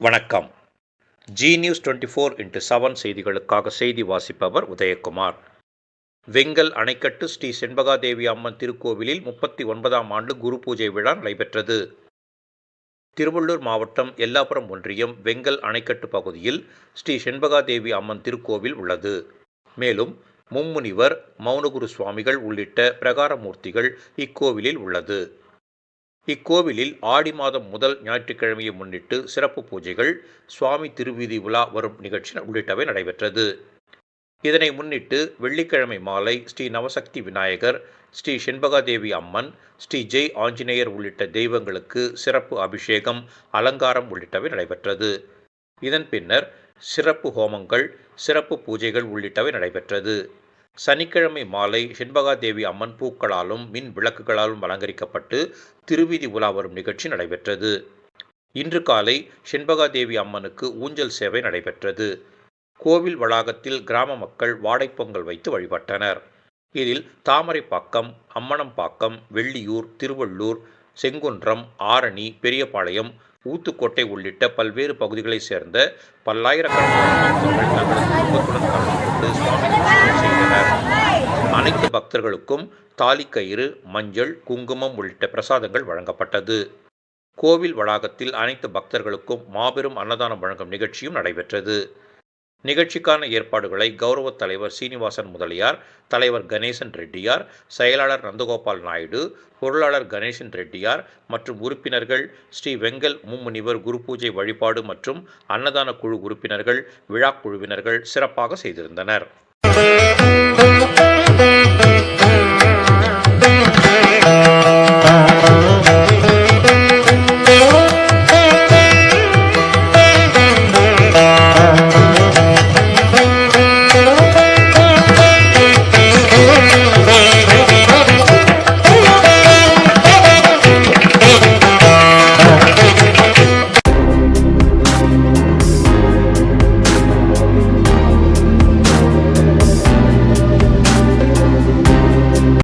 வணக்கம். G news 24x7 செய்திகளுக்காக செய்தி வாசிப்பவர் உதயகுமார். வெங்கல் அணைக்கட்டு ஸ்ரீ செண்பகாதேவி அம்மன் திருக்கோவிலில் 39ஆம் ஆண்டு குரு பூஜை விழா நடைபெற்றது. திருவள்ளூர் மாவட்டம் எல்லாபுரம் ஒன்றியம் வெங்கல் அணைக்கட்டு பகுதியில் ஸ்ரீ செண்பகாதேவி அம்மன் திருக்கோவில் உள்ளது. மேலும் மும்முனிவர், மௌனகுரு சுவாமிகள் உள்ளிட்ட பிரகார மூர்த்திகள் இக்கோவிலில் உள்ளது. இக்கோவிலில் ஆடி மாதம் முதல் ஞாயிற்றுக்கிழமையை முன்னிட்டு சிறப்பு பூஜைகள், சுவாமி திருவீதி உலா வரும் நிகழ்ச்சி உள்ளிட்டவை நடைபெற்றது. இதனை முன்னிட்டு வெள்ளிக்கிழமை மாலை ஸ்ரீ நவசக்தி விநாயகர், ஸ்ரீ செண்பகாதேவி அம்மன், ஸ்ரீ ஜெய் ஆஞ்சநேயர் உள்ளிட்ட தெய்வங்களுக்கு சிறப்பு அபிஷேகம், அலங்காரம் உள்ளிட்டவை நடைபெற்றது. இதன் பின்னர் சிறப்பு ஹோமங்கள், சிறப்பு பூஜைகள் உள்ளிட்டவை நடைபெற்றது. சனிக்கிழமை மாலை செண்பகாதேவி அம்மன் பூக்களாலும் மின் விளக்குகளாலும் அலங்கரிக்கப்பட்டு திருவீதி உலா வரும் நிகழ்ச்சி நடைபெற்றது. இன்று காலை செண்பகாதேவி அம்மனுக்கு ஊஞ்சல் சேவை நடைபெற்றது. கோவில் வளாகத்தில் கிராம மக்கள் வாடைப்பொங்கல் வைத்து வழிபட்டனர். இதில் தாமரைப்பாக்கம், அம்மனம்பாக்கம், வெள்ளியூர், திருவள்ளூர், செங்குன்றம், ஆரணி, பெரியபாளையம், ஊத்துக்கோட்டை உள்ளிட்ட பல்வேறு பகுதிகளைச் சேர்ந்த பல்லாயிரக்கணக்கான பக்தர்கள் தங்களது குடும்பத்துடன் கலந்து கொண்டு சுவாமி தரிசனம் செய்தனர். அனைத்து பக்தர்களுக்கும் தாலிக்கயிறு, மஞ்சள், குங்குமம் உள்ளிட்ட பிரசாதங்கள் வழங்கப்பட்டது. கோவில் வளாகத்தில் அனைத்து பக்தர்களுக்கும் மாபெரும் அன்னதானம் வழங்கும் நிகழ்ச்சியும் நடைபெற்றது. நிகழ்ச்சிக்கான ஏற்பாடுகளை கௌரவ தலைவர் சீனிவாசன் முதலியார், தலைவர் கணேசன் ரெட்டியார், செயலாளர் நந்தகோபால் நாயுடு, பொருளாளர் கணேசன் ரெட்டியார் மற்றும் உறுப்பினர்கள், ஸ்ரீ வெங்கல் மும்முனிவர் குரு பூஜை வழிபாடு மற்றும் அன்னதான குழு உறுப்பினர்கள், விழா குழுவினர்கள் சிறப்பாக செய்திருந்தனர்.